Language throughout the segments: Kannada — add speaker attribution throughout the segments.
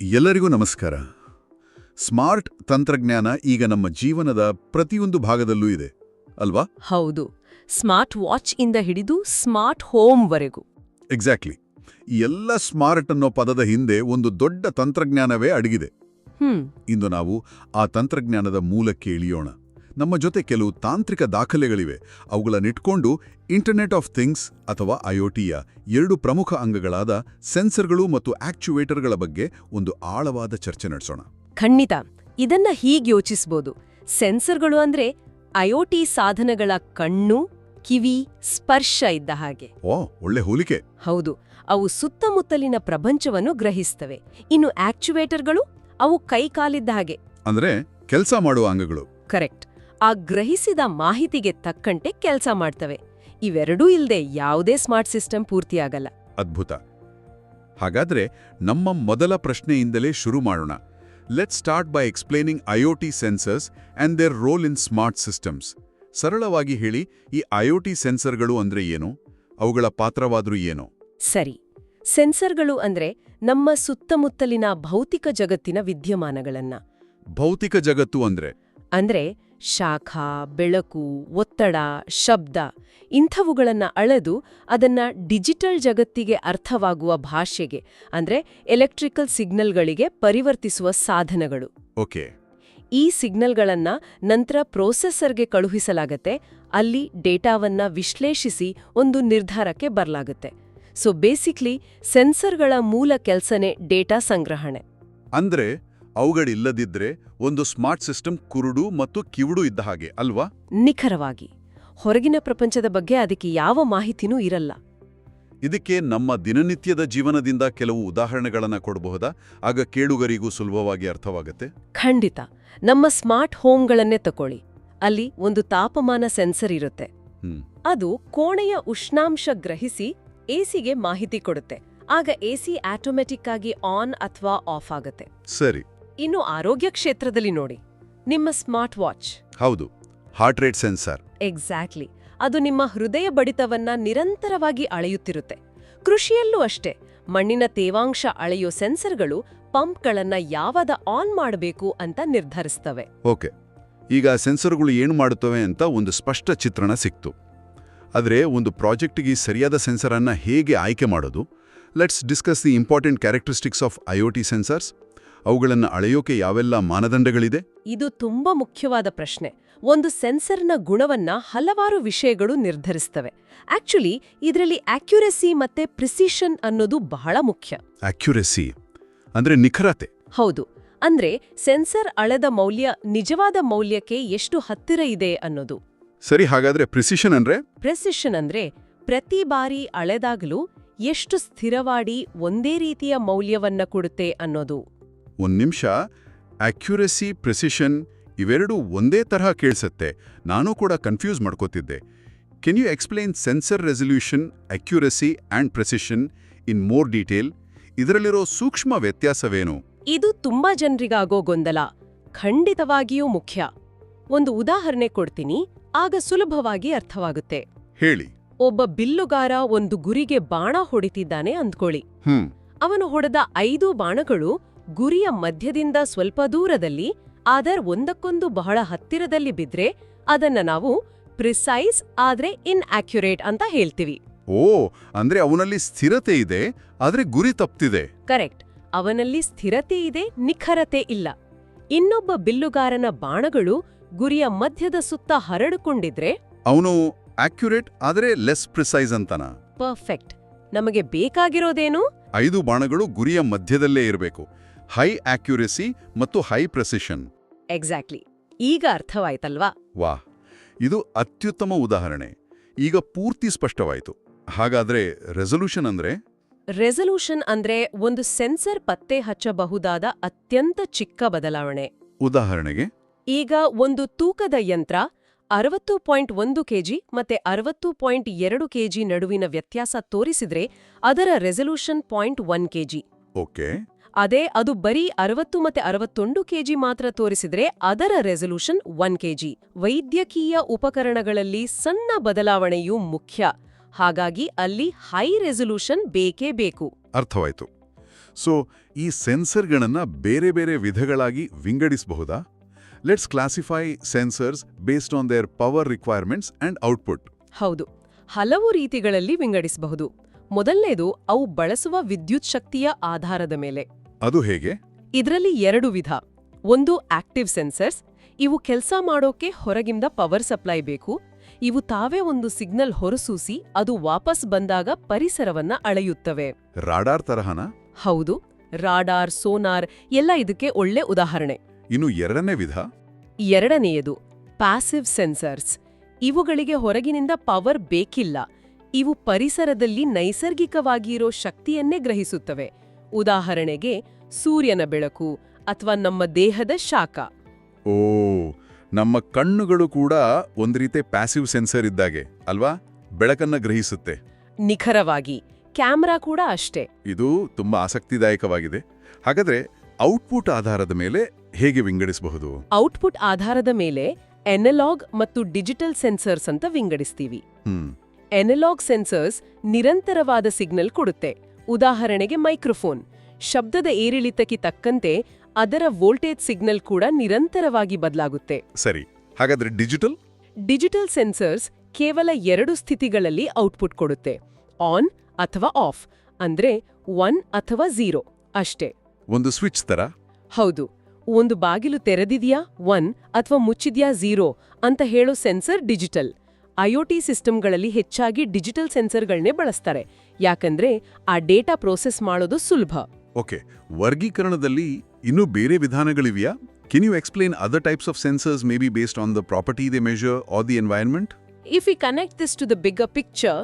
Speaker 1: ಎಲ್ಲರಿಗೂ ನಮಸ್ಕಾರ. ಸ್ಮಾರ್ಟ್ ತಂತ್ರಜ್ಞಾನ ಈಗ ನಮ್ಮ ಜೀವನದ ಪ್ರತಿಯೊಂದು ಭಾಗದಲ್ಲೂ ಇದೆ ಅಲ್ವಾ?
Speaker 2: ಹೌದು. ಸ್ಮಾರ್ಟ್ ವಾಚ್ ಇಂದ ಹಿಡಿದು ಸ್ಮಾರ್ಟ್ ಹೋಮ್ವರೆಗೂ.
Speaker 1: ಎಕ್ಸಾಕ್ಟ್ಲಿ. ಈ ಎಲ್ಲ ಸ್ಮಾರ್ಟ್ ಅನ್ನೋ ಪದದ ಹಿಂದೆ ಒಂದು ದೊಡ್ಡ ತಂತ್ರಜ್ಞಾನವೇ ಅಡಗಿದೆ. ಇಂದು ನಾವು ಆ ತಂತ್ರಜ್ಞಾನದ ಮೂಲಕ್ಕೆ ಇಳಿಯೋಣ. ನಮ್ಮ ಜೊತೆ ಕೆಲವು ತಾಂತ್ರಿಕ ದಾಖಲೆಗಳಿವೆ. ಅವುಗಳನ್ನಿಟ್ಕೊಂಡು ಇಂಟರ್ನೆಟ್ ಆಫ್ ಥಿಂಗ್ಸ್ ಅಥವಾ ಐಒಟಿಯ ಎರಡು ಪ್ರಮುಖ ಅಂಗಗಳಾದ ಸೆನ್ಸರ್ಗಳು ಮತ್ತು ಆಕ್ಚುವೇಟರ್ಗಳ ಬಗ್ಗೆ ಒಂದು ಆಳವಾದ ಚರ್ಚೆ ನಡೆಸೋಣ.
Speaker 2: ಖಂಡಿತ. ಇದನ್ನ ಹೀಗೆ ಯೋಚಿಸ್ಬೋದು. ಸೆನ್ಸರ್ಗಳು ಅಂದ್ರೆ ಐಒಟಿ ಸಾಧನಗಳ ಕಣ್ಣು, ಕಿವಿ, ಸ್ಪರ್ಶ ಇದ್ದ ಹಾಗೆ.
Speaker 1: ಒಳ್ಳೆ ಹೋಲಿಕೆ.
Speaker 2: ಹೌದು. ಅವು ಸುತ್ತಮುತ್ತಲಿನ ಪ್ರಪಂಚವನ್ನು ಗ್ರಹಿಸ್ತವೆ. ಇನ್ನು ಆಕ್ಚುವೇಟರ್ಗಳು ಅವು ಕೈಕಾಲಿದ್ದ ಹಾಗೆ.
Speaker 1: ಅಂದ್ರೆ ಕೆಲಸ ಮಾಡುವ ಅಂಗಗಳು.
Speaker 2: ಕರೆಕ್ಟ್. ಆ ಗ್ರಹಿಸಿದ ಮಾಹಿತಿಗೆ ತಕ್ಕಂತೆ ಕೆಲಸ ಮಾಡ್ತವೆ. ಇವೆರಡೂ ಇಲ್ಲದೆ ಯಾವುದೇ ಸ್ಮಾರ್ಟ್ ಸಿಸ್ಟಮ್ ಪೂರ್ತಿಯಾಗಲ್ಲ.
Speaker 1: ಅದ್ಭುತ. ಹಾಗಾದ್ರೆ ನಮ್ಮ ಮೊದಲ ಪ್ರಶ್ನೆಯಿಂದಲೇ ಶುರು ಮಾಡೋಣ. Let's start by explaining IoT sensors and their role in smart systems. ಸರಳವಾಗಿ ಹೇಳಿ, ಈ ಐಒಟಿ ಸೆನ್ಸರ್ಗಳು ಅಂದ್ರೆ ಏನು? ಅವುಗಳ ಪಾತ್ರವಾದ್ರೂ ಏನು?
Speaker 2: ಸರಿ. ಸೆನ್ಸರ್ಗಳು ಅಂದ್ರೆ ನಮ್ಮ ಸುತ್ತಮುತ್ತಲಿನ ಭೌತಿಕ ಜಗತ್ತಿನ ವಿದ್ಯಮಾನಗಳನ್ನ.
Speaker 1: ಭೌತಿಕ ಜಗತ್ತು ಅಂದ್ರೆ
Speaker 2: ಶಾಖ, ಬೆಳಕು, ಒತ್ತಡ, ಶಬ್ದ ಇಂಥವುಗಳನ್ನ ಅಳೆದು ಅದನ್ನ ಡಿಜಿಟಲ್ ಜಗತ್ತಿಗೆ ಅರ್ಥವಾಗುವ ಭಾಷೆಗೆ ಅಂದ್ರೆ ಎಲೆಕ್ಟ್ರಿಕಲ್ ಸಿಗ್ನಲ್ಗಳಿಗೆ ಪರಿವರ್ತಿಸುವ ಸಾಧನಗಳು.
Speaker 1: ಓಕೆ.
Speaker 2: ಈ ಸಿಗ್ನಲ್ಗಳನ್ನ ನಂತರ ಪ್ರೊಸೆಸರ್ಗೆ ಕಳುಹಿಸಲಾಗತ್ತೆ. ಅಲ್ಲಿ ಡೇಟಾವನ್ನ ವಿಶ್ಲೇಷಿಸಿ ಒಂದು ನಿರ್ಧಾರಕ್ಕೆ ಬರಲಾಗುತ್ತೆ. ಸೊ ಬೇಸಿಕ್ಲಿ ಸೆನ್ಸರ್ಗಳ ಮೂಲ ಕೆಲ್ಸನೇ ಡೇಟಾ ಸಂಗ್ರಹಣೆ.
Speaker 1: ಅಂದ್ರೆ ಅವುಗಳಿಲ್ಲದಿದ್ರೆ ಒಂದು ಸ್ಮಾರ್ಟ್ ಸಿಸ್ಟಮ್ ಕುರುಡು ಮತ್ತು ಕಿವುಡು ಇದ್ದ ಹಾಗೆ ಅಲ್ವಾ?
Speaker 2: ನಿಖರವಾಗಿ. ಹೊರಗಿನ ಪ್ರಪಂಚದ ಬಗ್ಗೆ ಅದಕ್ಕೆ ಯಾವ ಮಾಹಿತಿನೂ ಇರಲ್ಲ.
Speaker 1: ಇದಕ್ಕೆ ನಮ್ಮ ದಿನನಿತ್ಯದ ಜೀವನದಿಂದ ಕೆಲವು ಉದಾಹರಣೆಗಳನ್ನ ಕೊಡಬಹುದಾ? ಆಗ ಕೇಳುಗರಿಗೂ ಸುಲಭವಾಗಿ ಅರ್ಥವಾಗುತ್ತೆ.
Speaker 2: ಖಂಡಿತ. ನಮ್ಮ ಸ್ಮಾರ್ಟ್ ಹೋಮ್ಗಳನ್ನೇ ತಕೊಳ್ಳಿ. ಅಲ್ಲಿ ಒಂದು ತಾಪಮಾನ ಸೆನ್ಸರ್ ಇರುತ್ತೆ. ಅದು ಕೋಣೆಯ ಉಷ್ಣಾಂಶ ಗ್ರಹಿಸಿ ಎಸಿಗೆ ಮಾಹಿತಿ ಕೊಡುತ್ತೆ. ಆಗ ಎಸಿ ಆಟೋಮೆಟಿಕ್ ಆಗಿ ಆನ್ ಅಥವಾ ಆಫ್ ಆಗುತ್ತೆ.
Speaker 1: ಸರಿ.
Speaker 2: ಇನ್ನು ಆರೋಗ್ಯ ಕ್ಷೇತ್ರದಲ್ಲಿ ನೋಡಿ, ನಿಮ್ಮ ಸ್ಮಾರ್ಟ್ ವಾಚ್.
Speaker 1: ಹೌದು, ಹಾರ್ಟ್ ರೇಟ್ ಸೆನ್ಸರ್.
Speaker 2: ಎಕ್ಸಾಕ್ಟ್ಲಿ. ಅದು ನಿಮ್ಮ ಹೃದಯ ಬಡಿತವನ್ನ ನಿರಂತರವಾಗಿ ಅಳೆಯುತ್ತಿರುತ್ತೆ. ಕೃಷಿಯಲ್ಲೂ ಅಷ್ಟೇ. ಮಣ್ಣಿನ ತೇವಾಂಶ ಅಳೆಯೋ ಸೆನ್ಸರ್ಗಳು ಪಂಪ್ಗಳನ್ನ ಯಾವಾಗ ಆನ್ ಮಾಡಬೇಕು ಅಂತ ನಿರ್ಧರಿಸ್ತವೆ.
Speaker 1: ಓಕೆ. ಈಗ ಸೆನ್ಸರ್ಗಳು ಏನು ಮಾಡುತ್ತವೆ ಅಂತ ಒಂದು ಸ್ಪಷ್ಟ ಚಿತ್ರಣ ಸಿಕ್ತು. ಆದರೆ ಒಂದು ಪ್ರಾಜೆಕ್ಟ್ಗೆ ಸರಿಯಾದ ಸೆನ್ಸರ್ ಅನ್ನ ಹೇಗೆ ಆಯ್ಕೆ ಮಾಡೋದು? Let's discuss the important characteristics of IoT sensors. ಅವುಗಳನ್ನು ಅಳೆಯೋಕೆ ಯಾವೆಲ್ಲ ಮಾನದಂಡಗಳಿದೆ?
Speaker 2: ಇದು ತುಂಬಾ ಮುಖ್ಯವಾದ ಪ್ರಶ್ನೆ. ಒಂದು ಸೆನ್ಸರ್ನ ಗುಣವನ್ನ ಹಲವಾರು ವಿಷಯಗಳು ನಿರ್ಧರಿಸ್ತವೆ. ಆಕ್ಚುಲಿ ಇದರಲ್ಲಿ ಆಕ್ಯುರೆಸಿ ಮತ್ತೆ ಪ್ರಿಸಿಷನ್ ಅನ್ನೋದು ಬಹಳ ಮುಖ್ಯ.
Speaker 1: ಆಕ್ಯುರೆಸಿ ಅಂದ್ರೆ ನಿಖರತೆ.
Speaker 2: ಹೌದು. ಅಂದ್ರೆ ಸೆನ್ಸರ್ ಅಳೆದ ಮೌಲ್ಯ ನಿಜವಾದ ಮೌಲ್ಯಕ್ಕೆ ಎಷ್ಟು ಹತ್ತಿರ ಇದೆ ಅನ್ನೋದು.
Speaker 1: ಸರಿ. ಹಾಗಾದ್ರೆ ಪ್ರಿಸಿಷನ್
Speaker 2: ಅಂದ್ರೆ ಪ್ರತಿ ಬಾರಿ ಅಳೆದಾಗಲೂ ಎಷ್ಟು ಸ್ಥಿರವಾಡಿ ಒಂದೇ ರೀತಿಯ ಮೌಲ್ಯವನ್ನ ಕೊಡುತ್ತೆ ಅನ್ನೋದು.
Speaker 1: ಒಂದ್ ನಿಮಿಷ. ಅಕ್ಯುರೆಸಿ, ಪ್ರಿಸಿಷನ್ ಇವೆರಡೂ ಒಂದೇ ತರಹ ಕೇಳಿಸುತ್ತೆ. ನಾನು ಕೂಡ ಕನ್ಫ್ಯೂಸ್ ಮಾಡ್ಕೋತಿದ್ದೆ. Can you explain sensor resolution, accuracy and precision in more detail? ಇದರಲ್ಲಿರೋ ಸೂಕ್ಷ್ಮ ವ್ಯತ್ಯಾಸವೇನು?
Speaker 2: ಇದು ತುಂಬಾ ಜನರಿಗಾಗೋ ಗೊಂದಲ. ಖಂಡಿತವಾಗಿಯೂ ಮುಖ್ಯ. ಒಂದು ಉದಾಹರಣೆ ಕೊಡ್ತೀನಿ, ಆಗ ಸುಲಭವಾಗಿ ಅರ್ಥವಾಗುತ್ತೆ.
Speaker 1: ಹೇಳಿ.
Speaker 2: ಒಬ್ಬ ಬಿಲ್ಲುಗಾರ ಒಂದು ಗುರಿಗೆ ಬಾಣ ಹೊಡಿತಿದ್ದಾನೆ ಅಂದ್ಕೊಳ್ಳಿ. ಅವನು ಹೊಡೆದ 5 ಬಾಣಗಳು ಗುರಿಯ ಮಧ್ಯದಿಂದ ಸ್ವಲ್ಪ ದೂರದಲ್ಲಿ, ಆದರ್ ಒಂದಕ್ಕೊಂದು ಬಹಳ ಹತ್ತಿರದಲ್ಲಿ ಬಿದ್ರೆ ಅದನ್ನ ನಾವು ಪ್ರಿಸೈಸ್ ಆದ್ರೆ ಇನ್ಆಕ್ಯುರೇಟ್ ಅಂತ ಹೇಳ್ತೀವಿ.
Speaker 1: ಅಂದ್ರೆ ಅವನಲ್ಲಿ ಸ್ಥಿರತೆ ಇದೆ, ಆದ್ರೆ ಗುರಿ ತಪ್ತಿದೆ.
Speaker 2: ಕರೆಕ್ಟ್. ಅವನಲ್ಲಿ ಸ್ಥಿರತೆ ಇದೆ, ನಿಖರತೆ ಇಲ್ಲ. ಇನ್ನೊಬ್ಬ ಬಿಲ್ಲುಗಾರನ ಬಾಣಗಳು ಗುರಿಯ ಮಧ್ಯದ ಸುತ್ತ ಹರಡಿಕೊಂಡಿದ್ರೆ
Speaker 1: ಅವನು ಆಕ್ಯುರೇಟ್ ಆದ್ರೆ ಲೆಸ್ ಪ್ರಿಸೈಸ್ ಅಂತನಾ?
Speaker 2: ಪರ್ಫೆಕ್ಟ್. ನಮಗೆ ಬೇಕಾಗಿರೋದೇನು?
Speaker 1: 5 ಬಾಣಗಳು ಗುರಿಯ ಮಧ್ಯದಲ್ಲೇ ಇರಬೇಕು. ಹೈ ಆಕ್ಯುರೆಸಿ ಮತ್ತು ಹೈ ಪ್ರೆಸಿಷನ್.
Speaker 2: ಎಕ್ಸಾಕ್ಟ್ಲಿ. ಈಗ ಅರ್ಥವಾಯ್ತಲ್ವಾ?
Speaker 1: ವಾಹ್, ಇದು ಅತ್ಯುತ್ತಮ ಉದಾಹರಣೆ. ಈಗ ಪೂರ್ತಿ ಸ್ಪಷ್ಟವಾಯಿತು. ಹಾಗಾದ್ರೆ
Speaker 2: ರೆಸಲ್ಯೂಷನ್ ಅಂದ್ರೆ ಒಂದು ಸೆನ್ಸರ್ ಪತ್ತೆ ಹಚ್ಚಬಹುದಾದ ಅತ್ಯಂತ ಚಿಕ್ಕ ಬದಲಾವಣೆ.
Speaker 1: ಉದಾಹರಣೆಗೆ, ಈಗ
Speaker 2: ಒಂದು ತೂಕದ ಯಂತ್ರ 60.1 ಕೆಜಿ ಮತ್ತೆ 60.2 ಕೆಜಿ ನಡುವಿನ ವ್ಯತ್ಯಾಸ ತೋರಿಸಿದ್ರೆ ಅದರ ರೆಸಲ್ಯೂಷನ್ 0.1 ಕೆಜಿ.
Speaker 1: ಓಕೆ.
Speaker 2: ಅದು ಬರೀ 60 ಮತ್ತೆ 61 ಕೆಜಿ ಮಾತ್ರ ತೋರಿಸಿದ್ರೆ ಅದರ ರೆಸಲ್ಯೂಷನ್ 1 ಕೆಜಿ. ವೈದ್ಯಕೀಯ ಉಪಕರಣಗಳಲ್ಲಿ ಸಣ್ಣ ಬದಲಾವಣೆಯೂ ಮುಖ್ಯ. ಹಾಗಾಗಿ ಅಲ್ಲಿ ಹೈ ರೆಸಲ್ಯೂಷನ್ ಬೇಕೇ ಬೇಕು.
Speaker 1: ಅರ್ಥವಾಯ್ತು. ಸೊ ಈ ಸೆನ್ಸರ್ಗಳನ್ನ ಬೇರೆ ಬೇರೆ ವಿಧಗಳಾಗಿ ವಿಂಗಡಿಸಬಹುದಾ? Let's classify sensors based on their power requirements and output.
Speaker 2: ಹೌದು, ಹಲವು ರೀತಿಗಳಲ್ಲಿ ವಿಂಗಡಿಸಬಹುದು. ಮೊದಲನೇದು ಅವು ಬಳಸುವ ವಿದ್ಯುತ್ ಶಕ್ತಿಯ ಆಧಾರದ ಮೇಲೆ.
Speaker 1: ಅದು ಹೇಗೆ?
Speaker 2: ಇದರಲ್ಲಿ 2 ವಿಧ. ಒಂದು ಆಕ್ಟಿವ್ ಸೆನ್ಸರ್ಸ್. ಇವು ಕೆಲಸ ಮಾಡೋಕೆ ಹೊರಗಿಂದ ಪವರ್ ಸಪ್ಲೈ ಬೇಕು. ಇವು ತಾವೇ ಒಂದು ಸಿಗ್ನಲ್ ಹೊರಸೂಸಿ ಅದು ವಾಪಸ್ ಬಂದಾಗ ಪರಿಸರವನ್ನ ಅಳೆಯುತ್ತವೆ.
Speaker 1: ರಾಡಾರ್ ತರಹನಾ?
Speaker 2: ಹೌದು, ರಾಡಾರ್, ಸೋನಾರ್ ಎಲ್ಲ ಇದಕ್ಕೆ ಒಳ್ಳೆ ಉದಾಹರಣೆ.
Speaker 1: ಇನ್ನು ಎರಡನೇ ವಿಧ?
Speaker 2: ಎರಡನೆಯದು ಪ್ಯಾಸಿವ್ ಸೆನ್ಸರ್ಸ್. ಇವುಗಳಿಗೆ ಹೊರಗಿನಿಂದ ಪವರ್ ಬೇಕಿಲ್ಲ. ಇವು ಪರಿಸರದಲ್ಲಿ ನೈಸರ್ಗಿಕವಾಗಿರೋ ಶಕ್ತಿಯನ್ನೇ ಗ್ರಹಿಸುತ್ತವೆ. ಉದಾಹರಣೆಗೆ ಸೂರ್ಯನ ಬೆಳಕು ಅಥವಾ ನಮ್ಮ ದೇಹದ ಶಾಖ.
Speaker 1: ಓ, ನಮ್ಮ ಕಣ್ಣುಗಳು ಕೂಡ ಒಂದು ರೀತಿ ಪ್ಯಾಸಿವ್ ಸೆನ್ಸರ್ ಇದ್ದಾಗೆ ಅಲ್ವಾ? ಬೆಳಕನ್ನ ಗ್ರಹಿಸುತ್ತೆ.
Speaker 2: ನಿಖರವಾಗಿ. ಕ್ಯಾಮ್ರಾ ಕೂಡ ಅಷ್ಟೇ.
Speaker 1: ಇದು ತುಂಬಾ ಆಸಕ್ತಿದಾಯಕವಾಗಿದೆ. ಹಾಗಾದ್ರೆ ಔಟ್ಪುಟ್ ಆಧಾರದ ಮೇಲೆ ಹೇಗೆ ವಿಂಗಡಿಸಬಹುದು?
Speaker 2: ಔಟ್ಪುಟ್ ಆಧಾರದ ಮೇಲೆ ಎನಲಾಗ್ ಮತ್ತು ಡಿಜಿಟಲ್ ಸೆನ್ಸರ್ಸ್ ಅಂತ ವಿಂಗಡಿಸ್ತೀವಿ. ಎನಲಾಗ್ ಸೆನ್ಸರ್ಸ್ ನಿರಂತರವಾದ ಸಿಗ್ನಲ್ ಕೊಡುತ್ತೆ. ಉದಾಹರಣೆಗೆ ಮೈಕ್ರೋಫೋನ್. ಶಬ್ದದ ಏರಿಳಿತಕ್ಕೆ ತಕ್ಕಂತೆ ಅದರ ವೋಲ್ಟೇಜ್ ಸಿಗ್ನಲ್ ಕೂಡ ನಿರಂತರವಾಗಿ ಬದಲಾಗುತ್ತೆ.
Speaker 1: ಸರಿ, ಹಾಗಾದ್ರೆ ಡಿಜಿಟಲ್?
Speaker 2: ಡಿಜಿಟಲ್ ಸೆನ್ಸರ್ಸ್ ಕೇವಲ 2 ಸ್ಥಿತಿಗಳಲ್ಲಿ ಔಟ್ಪುಟ್ ಕೊಡುತ್ತೆ. ಆನ್ ಅಥವಾ ಆಫ್, ಅಂದ್ರೆ 1 ಅಥವಾ 0 ಅಷ್ಟೇ.
Speaker 1: ಒಂದು ಸ್ವಿಚ್ ತರ?
Speaker 2: ಹೌದು. ಒಂದು ಬಾಗಿಲು ತೆರೆದಿದ್ಯಾ 1 ಅಥವಾ ಮುಚ್ಚಿದ್ಯಾ 0 ಅಂತ ಹೇಳೋ ಸೆನ್ಸರ್ ಡಿಜಿಟಲ್. ಐಒಟಿ ಸಿಸ್ಟಮ್ಗಳಲ್ಲಿ ಹೆಚ್ಚಾಗಿ ಡಿಜಿಟಲ್ ಸೆನ್ಸರ್ಗಳನ್ನೇ ಬಳಸ್ತಾರೆ, ಯಾಕಂದ್ರೆ ಆ ಡೇಟಾ ಪ್ರೋಸೆಸ್ ಮಾಡೋದು ಸುಲಭ.
Speaker 1: ಓಕೆ, ವರ್ಗೀಕರಣದಲ್ಲಿ ಇನ್ನೂ ಬೇರೆ ವಿಧಾನಗಳಿವೆಯಾ? Can you explain other types of sensors, maybe based on the property they measure or the environment?
Speaker 2: If we connect this to the bigger picture,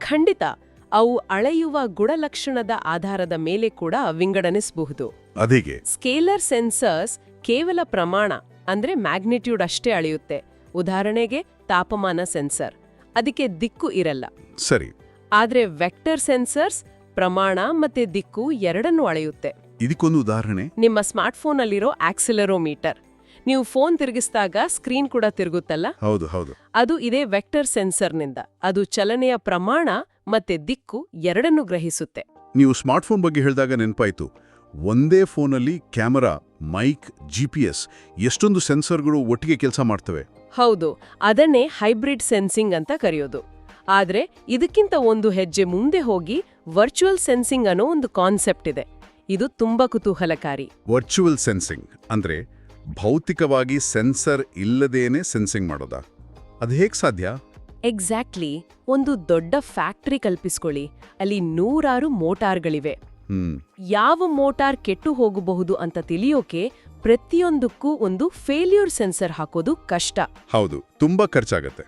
Speaker 2: ಖಂಡಿತ ಅವು ಅಳೆಯುವ ಗುಣಲಕ್ಷಣದ ಆಧಾರದ ಮೇಲೆ ಕೂಡ ವಿಂಗಡಣಿಸಬಹುದು.
Speaker 1: ಅದೇಗೆ?
Speaker 2: ಸ್ಕೇಲರ್ ಸೆನ್ಸರ್ಸ್ ಕೇವಲ ಪ್ರಮಾಣ ಅಂದ್ರೆ ಮ್ಯಾಗ್ನಿಟ್ಯೂಡ್ ಅಷ್ಟೇ ಅಳೆಯುತ್ತೆ. ಉದಾಹರಣೆಗೆ ತಾಪಮಾನ ಸೆನ್ಸರ್, ಅದಕ್ಕೆ ದಿಕ್ಕು ಇರಲ್ಲ.
Speaker 1: ಸರಿ.
Speaker 2: ಆದ್ರೆ ವೆಕ್ಟರ್ ಸೆನ್ಸರ್ಸ್ ಪ್ರಮಾಣ ಮತ್ತೆ ದಿಕ್ಕು ಎರಡನ್ನೂ ಅಳೆಯುತ್ತೆ.
Speaker 1: ಇದಕ್ಕೊಂದು ಉದಾಹರಣೆ?
Speaker 2: ನಿಮ್ಮ ಸ್ಮಾರ್ಟ್ಫೋನ್ ಅಲ್ಲಿರೋ ಆಕ್ಸಿಲರೋಮೀಟರ್. ನೀವು ಫೋನ್ ತಿರುಗಿಸಿದಾಗ ಸ್ಕ್ರೀನ್ ಕೂಡ ತಿರುಗುತ್ತಲ್ಲ?
Speaker 1: ಹೌದು ಹೌದು.
Speaker 2: ಅದು ಇದೇ ವೆಕ್ಟರ್ ಸೆನ್ಸರ್ನಿಂದ. ಅದು ಚಲನೆಯ ಪ್ರಮಾಣ ಮತ್ತೆ ದಿಕ್ಕು ಎರಡನ್ನೂ ಗ್ರಹಿಸುತ್ತೆ.
Speaker 1: ನೀವು ಸ್ಮಾರ್ಟ್ಫೋನ್ ಬಗ್ಗೆ ಹೇಳಿದಾಗ ನೆನಪಾಯ್ತು, ಒಂದೇ ಫೋನಲ್ಲಿ ಕ್ಯಾಮರಾ, ಮೈಕ್, GPS ಎಷ್ಟೊಂದು ಸೆನ್ಸರ್ಗಳು ಒಟ್ಟಿಗೆ ಕೆಲಸ ಮಾಡ್ತವೆ.
Speaker 2: ಹೌದು, ಅದನ್ನೇ ಹೈಬ್ರಿಡ್ ಸೆನ್ಸಿಂಗ್ ಅಂತ ಕರೆಯೋದು. ಆದ್ರೆ ಇದಕ್ಕಿಂತ ಒಂದು ಹೆಜ್ಜೆ ಮುಂದೆ ಹೋಗಿ ವರ್ಚುವಲ್ ಸೆನ್ಸಿಂಗ್ ಅನ್ನೋ ಒಂದು ಕಾನ್ಸೆಪ್ಟ್ ಇದೆ. ಇದು ತುಂಬಾ ಕುತೂಹಲಕಾರಿ.
Speaker 1: ವರ್ಚುವಲ್ ಸೆನ್ಸಿಂಗ್ ಅಂದ್ರೆ ಭೌತಿಕವಾಗಿ ಸೆನ್ಸರ್ ಇಲ್ಲದೇನೆ ಸೆನ್ಸಿಂಗ್ ಮಾಡೋದಾ? ಅದು ಹೇಗೆ ಸಾಧ್ಯ?
Speaker 2: ಎಕ್ಸಾಕ್ಟ್ಲಿ. ಒಂದು ದೊಡ್ಡ ಫ್ಯಾಕ್ಟರಿ ಕಲ್ಪಿಸ್ಕೊಳ್ಳಿ. ಅಲ್ಲಿ 100 ಮೋಟಾರ್ಗಳಿವೆ. ಯಾವ ಮೋಟಾರ್ ಕೆಟ್ಟು ಹೋಗಬಹುದು ಅಂತ ತಿಳಿಯೋಕೆ ಪ್ರತಿಯೊಂದಕ್ಕೂ ಒಂದು ಫೇಲ್ಯೂರ್ ಸೆನ್ಸರ್ ಹಾಕೋದು ಕಷ್ಟ.
Speaker 1: ಹೌದು, ತುಂಬಾ ಖರ್ಚಾಗತ್ತೆ.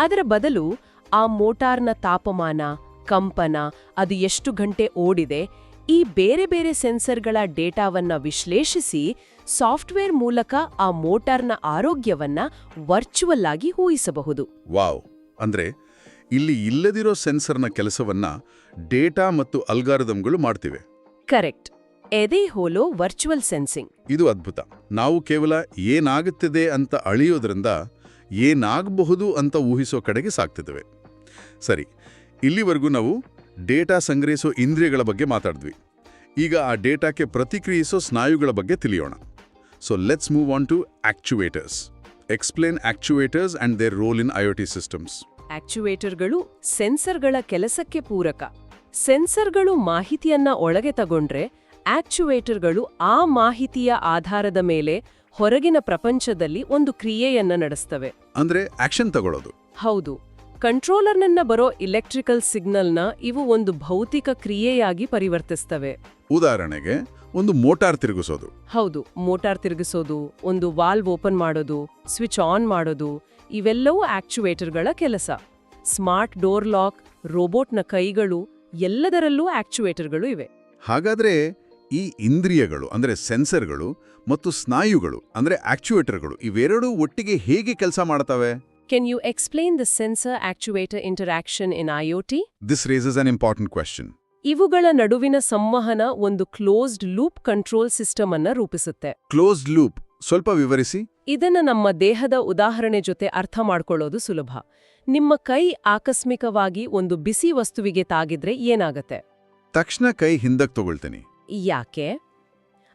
Speaker 2: ಅದರ ಬದಲು ಆ ಮೋಟಾರ್ನ ತಾಪಮಾನ, ಕಂಪನ, ಅದು ಎಷ್ಟು ಗಂಟೆ ಓಡಿದೆ, ಈ ಬೇರೆ ಬೇರೆ ಸೆನ್ಸರ್ಗಳ ಡೇಟಾವನ್ನ ವಿಶ್ಲೇಷಿಸಿ ಸಾಫ್ಟ್ವೇರ್ ಮೂಲಕ ಆ ಮೋಟಾರ್ನ ಆರೋಗ್ಯವನ್ನ ವರ್ಚುವಲ್ ಆಗಿ ಊಹಿಸಬಹುದು.
Speaker 1: ವಾವ್! ಅಂದ್ರೆ ಇಲ್ಲಿ ಇಲ್ಲದಿರೋ ಸೆನ್ಸರ್ನ ಕೆಲಸವನ್ನ ಡೇಟಾ ಮತ್ತು ಅಲ್ಗಾರಿದಮ್ಗಳು ಮಾಡ್ತಿವೆ.
Speaker 2: ಕರೆಕ್ಟ್. ಎದೆ ಹೋಲೋ ವರ್ಚುವಲ್ ಸೆನ್ಸಿಂಗ್.
Speaker 1: ಇದು ಅದ್ಭುತ. ನಾವು ಕೇವಲ ಏನಾಗುತ್ತಿದೆ ಅಂತ ಅಳಿಯೋದ್ರಿಂದ ಏನಾಗಬಹುದು ಅಂತ ಊಹಿಸೋ ಕಡೆಗೆ ಸಾಗ್ತಿದ್ದೇವೆ. ಸರಿ, ಇಲ್ಲಿವರೆಗೂ ನಾವು ಡೇಟಾ ಸಂಗ್ರಹಿಸೋ ಇಂದ್ರಿಯಗಳ ಬಗ್ಗೆ ಮಾತಾಡಿದ್ವಿ. ಈಗ ಆ ಡೇಟಾಕ್ಕೆ ಪ್ರತಿಕ್ರಿಯಿಸೋ ಸ್ನಾಯುಗಳ ಬಗ್ಗೆ ತಿಳಿಯೋಣ. So let's move on to actuators. Explain actuators and their role in IoT systems.
Speaker 2: ಆಕ್ಚುವೇಟರ್ಗಳು ಸೆನ್ಸರ್ಗಳ ಕೆಲಸಕ್ಕೆ ಪೂರಕ. ಸೆನ್ಸರ್ಗಳು ಮಾಹಿತಿಯನ್ನ ಒಳಗೆ ತಗೊಂಡ್ರೆ ಆಕ್ಚುವೇಟರ್ಗಳು ಆ ಮಾಹಿತಿಯ ಆಧಾರದ ಮೇಲೆ ಹೊರಗಿನ ಪ್ರಪಂಚದಲ್ಲಿ ಒಂದು ಕ್ರಿಯೆಯನ್ನ ನಡೆಸ್ತವೆ.
Speaker 1: ಅಂದ್ರೆ ಆಕ್ಷನ್ ತಗೊಳ್ಳೋದು.
Speaker 2: ಹೌದು. ಕಂಟ್ರೋಲರ್ನಿಂದ ಬರೋ ಇಲೆಕ್ಟ್ರಿಕಲ್ ಸಿಗ್ನಲ್ನ ಇವು ಒಂದು ಭೌತಿಕ ಕ್ರಿಯೆಯಾಗಿ ಪರಿವರ್ತಿಸ್ತವೆ.
Speaker 1: ಉದಾಹರಣೆಗೆ ಒಂದು ಮೋಟಾರ್ ತಿರುಗಿಸೋದು.
Speaker 2: ಹೌದು, ಮೋಟಾರ್ ತಿರುಗಿಸೋದು, ಒಂದು ವಾಲ್ವ್ ಓಪನ್ ಮಾಡೋದು, ಸ್ವಿಚ್ ಆನ್ ಮಾಡೋದು, ಇವೆಲ್ಲವೂ ಆಕ್ಚುವೇಟರ್ಗಳ ಕೆಲಸ. ಸ್ಮಾರ್ಟ್ ಡೋರ್ ಲಾಕ್, ರೋಬೋಟ್ನ ಕೈಗಳು, ಎಲ್ಲದರಲ್ಲೂ ಆಕ್ಚುವೇಟರ್ಗಳು ಇವೆ.
Speaker 1: ಹಾಗಾದ್ರೆ ಈ ಇಂದ್ರಿಯಗಳು ಅಂದ್ರೆ ಸೆನ್ಸರ್ಗಳು ಮತ್ತು ಸ್ನಾಯುಗಳು ಅಂದ್ರೆ ಆಕ್ಚುವೇಟರ್ಗಳು ಇವೆರಡೂ ಒಟ್ಟಿಗೆ ಹೇಗೆ ಕೆಲಸ ಮಾಡ್ತವೆ?
Speaker 2: Can you explain the sensor-actuator interaction in IoT?
Speaker 1: This raises an important question.
Speaker 2: ಇವುಗಳ ನಡುವಿನ ಸಂವಹನ ಒಂದು ಕ್ಲೋಸ್ಡ್ ಲೂಪ್ ಕಂಟ್ರೋಲ್ ಸಿಸ್ಟಮ್ ಅನ್ನ ರೂಪಿಸುತ್ತೆ.
Speaker 1: ಕ್ಲೋಸ್ಡ್ ಲೂಪ್ ಸ್ವಲ್ಪ ವಿವರಿಸಿ.
Speaker 2: ಇದನ್ನ ನಮ್ಮ ದೇಹದ ಉದಾಹರಣೆ ಜೊತೆ ಅರ್ಥ ಮಾಡ್ಕೊಳ್ಳೋದು ಸುಲಭ. ನಿಮ್ಮ ಕೈ ಆಕಸ್ಮಿಕವಾಗಿ ಒಂದು ಬಿಸಿ ವಸ್ತುವಿಗೆ ತಾಗಿದ್ರೆ ಏನಾಗತ್ತೆ?
Speaker 1: ತಕ್ಷಣ ಕೈ ಹಿಂದಕ್ಕೆ ತಗೊಳ್ತೀನಿ.
Speaker 2: ಯಾಕೆ?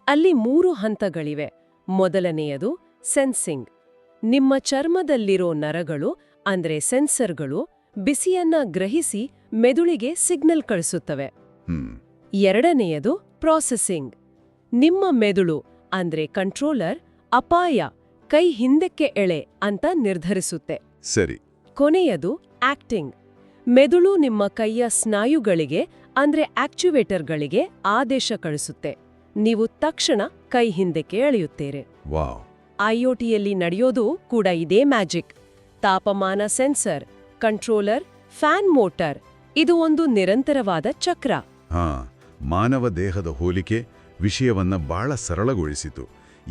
Speaker 2: ಅಲ್ಲಿ 3 ಹಂತಗಳಿವೆ. ಮೊದಲನೆಯದು ಸೆನ್ಸಿಂಗ್. ನಿಮ್ಮ ಚರ್ಮದಲ್ಲಿರೋ ನರಗಳು ಅಂದ್ರೆ ಸೆನ್ಸರ್ಗಳು ಬಿಸಿಯನ್ನ ಗ್ರಹಿಸಿ ಮೆದುಳಿಗೆ ಸಿಗ್ನಲ್ ಕಳಿಸುತ್ತವೆ. ಎರಡನೆಯದು ಪ್ರಾಸೆಸಿಂಗ್. ನಿಮ್ಮ ಮೆದುಳು ಅಂದ್ರೆ ಕಂಟ್ರೋಲರ್ ಅಪಾಯ, ಕೈ ಹಿಂದಕ್ಕೆ ಎಳೆ ಅಂತ ನಿರ್ಧರಿಸುತ್ತೆ.
Speaker 1: ಸರಿ.
Speaker 2: ಕೊನೆಯದು ಆಕ್ಟಿಂಗ್. ಮೆದುಳು ನಿಮ್ಮ ಕೈಯ ಸ್ನಾಯುಗಳಿಗೆ ಅಂದ್ರೆ ಆಕ್ಚುವೇಟರ್ಗಳಿಗೆ ಆದೇಶ ಕಳಿಸುತ್ತೆ. ನೀವು ತಕ್ಷಣ ಕೈ ಹಿಂದಕ್ಕೆ ಎಳೆಯುತ್ತೀರಿ.
Speaker 1: ವಾವ್.
Speaker 2: ಐಒಟಿಯಲ್ಲಿ ನಡೆಯೋದು ಕೂಡ ಇದೇ ಮ್ಯಾಜಿಕ್. ತಾಪಮಾನ ಸೆನ್ಸರ್, ಕಂಟ್ರೋಲರ್, ಫ್ಯಾನ್ ಮೋಟಾರ್, ಇದು ಒಂದು ನಿರಂತರವಾದ ಚಕ್ರ.
Speaker 1: ಹಾ, ಮಾನವ ದೇಹದ ಹೋಲಿಕೆ ವಿಷಯವನ್ನ ಬಹಳ ಸರಳಗೊಳಿಸಿತು.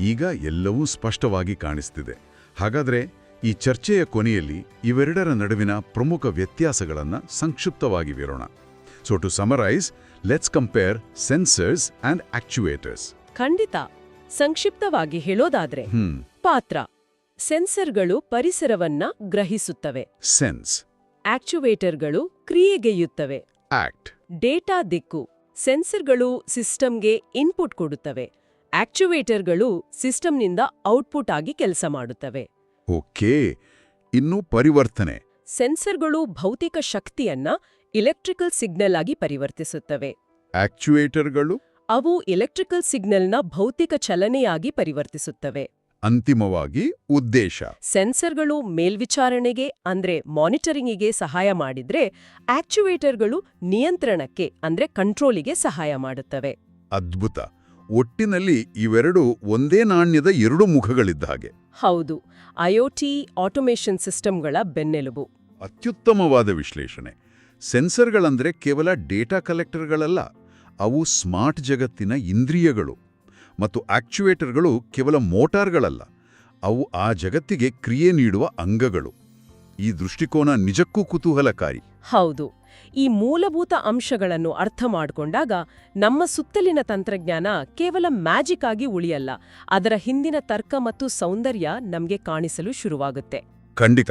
Speaker 1: ಈಗ ಎಲ್ಲವೂ ಸ್ಪಷ್ಟವಾಗಿ ಕಾಣಿಸ್ತಿದೆ. ಹಾಗಾದ್ರೆ ಈ ಚರ್ಚೆಯ ಕೊನೆಯಲ್ಲಿ ಇವೆರಡರ ನಡುವಿನ ಪ್ರಮುಖ ವ್ಯತ್ಯಾಸಗಳನ್ನ ಸಂಕ್ಷಿಪ್ತವಾಗಿ ವಿವರೋಣ. So to summarise, let's compare sensors and actuators.
Speaker 2: ಖಂಡಿತ. ಸಂಕ್ಷಿಪ್ತವಾಗಿ ಹೇಳೋದಾದ್ರೆ, ಪಾತ್ರ. ಸೆನ್ಸರ್ಗಳು ಪರಿಸರವನ್ನ ಗ್ರಹಿಸುತ್ತವೆ.
Speaker 1: ಸೆನ್ಸ್.
Speaker 2: ಆಕ್ಚುವೇಟರ್ಗಳು ಕ್ರಿಯೆಗೆಯುತ್ತವೆ.
Speaker 1: ಆಕ್ಟ್.
Speaker 2: ಡೇಟಾ ದಿಕ್ಕು. ಸೆನ್ಸರ್ಗಳು ಸಿಸ್ಟಮ್ಗೆ ಇನ್ಪುಟ್ ಕೊಡುತ್ತವೆ. ಆಕ್ಚುವೇಟರ್ಗಳು ಸಿಸ್ಟಮ್ನಿಂದ ಔಟ್ಪುಟ್ ಆಗಿ ಕೆಲಸ ಮಾಡುತ್ತವೆ.
Speaker 1: ಓಕೆ. ಇನ್ನು ಪರಿವರ್ತನೆ.
Speaker 2: ಸೆನ್ಸರ್ಗಳು ಭೌತಿಕ ಶಕ್ತಿಯನ್ನ ಇಲೆಕ್ಟ್ರಿಕಲ್ ಸಿಗ್ನಲ್ ಆಗಿ ಪರಿವರ್ತಿಸುತ್ತವೆ.
Speaker 1: ಆಕ್ಚುಯೇಟರ್ಗಳು
Speaker 2: ಅವು ಇಲೆಕ್ಟ್ರಿಕಲ್ ಸಿಗ್ನಲ್ನ ಭೌತಿಕ ಚಲನೆಯಾಗಿ ಪರಿವರ್ತಿಸುತ್ತವೆ.
Speaker 1: ಅಂತಿಮವಾಗಿ ಉದ್ದೇಶ.
Speaker 2: ಸೆನ್ಸರ್ಗಳು ಮೇಲ್ವಿಚಾರಣೆಗೆ ಅಂದ್ರೆ ಮಾನಿಟರಿಂಗಿಗೆ ಸಹಾಯ ಮಾಡಿದ್ರೆ, ಆಕ್ಚುವೇಟರ್ಗಳು ನಿಯಂತ್ರಣಕ್ಕೆ ಅಂದ್ರೆ ಕಂಟ್ರೋಲಿಗೆ ಸಹಾಯ ಮಾಡುತ್ತವೆ.
Speaker 1: ಅದ್ಭುತ. ಒಟ್ಟಿನಲ್ಲಿ ಇವೆರಡು ಒಂದೇ ನಾಣ್ಯದ 2 ಮುಖಗಳಿದ್ದ ಹಾಗೆ.
Speaker 2: ಹೌದು. ಐಒಟಿ ಆಟೋಮೇಷನ್ ಸಿಸ್ಟಮ್ಗಳ ಬೆನ್ನೆಲುಬು.
Speaker 1: ಅತ್ಯುತ್ತಮವಾದ ವಿಶ್ಲೇಷಣೆ. ಸೆನ್ಸರ್ಗಳಂದ್ರೆ ಕೇವಲ ಡೇಟಾ ಕಲೆಕ್ಟರ್ಗಳಲ್ಲ, ಅವು ಸ್ಮಾರ್ಟ್ ಜಗತ್ತಿನ ಇಂದ್ರಿಯಗಳು. ಮತ್ತು ಆಕ್ಚುವೇಟರ್ಗಳು ಕೇವಲ ಮೋಟಾರ್ಗಳಲ್ಲ, ಅವು ಆ ಜಗತ್ತಿಗೆ ಕ್ರಿಯೆ ನೀಡುವ ಅಂಗಗಳು. ಈ ದೃಷ್ಟಿಕೋನ ನಿಜಕ್ಕೂ ಕುತೂಹಲಕಾರಿ.
Speaker 2: ಹೌದು. ಈ ಮೂಲಭೂತ ಅಂಶಗಳನ್ನು ಅರ್ಥ ಮಾಡಿಕೊಂಡಾಗ ನಮ್ಮ ಸುತ್ತಲಿನ ತಂತ್ರಜ್ಞಾನ ಕೇವಲ ಮ್ಯಾಜಿಕ್ ಆಗಿ ಉಳಿಯಲ್ಲ, ಅದರ ಹಿಂದಿನ ತರ್ಕ ಮತ್ತು ಸೌಂದರ್ಯ ನಮಗೆ ಕಾಣಿಸಲು ಶುರುವಾಗುತ್ತೆ.
Speaker 1: ಖಂಡಿತ.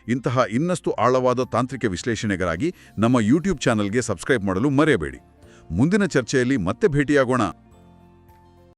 Speaker 1: ಇಂತಹ ಇನ್ನಷ್ಟು ಆಳವಾದ ತಾಂತ್ರಿಕ ವಿಶ್ಲೇಷಣೆಗಾಗಿ ನಮ್ಮ ಯೂಟ್ಯೂಬ್ ಚಾನಲ್ಗೆ ಸಬ್ಸ್ಕ್ರೈಬ್ ಮಾಡಲು ಮರೆಯಬೇಡಿ. ಮುಂದಿನ ಚರ್ಚೆಯಲ್ಲಿ ಮತ್ತೆ ಭೇಟಿಯಾಗೋಣ.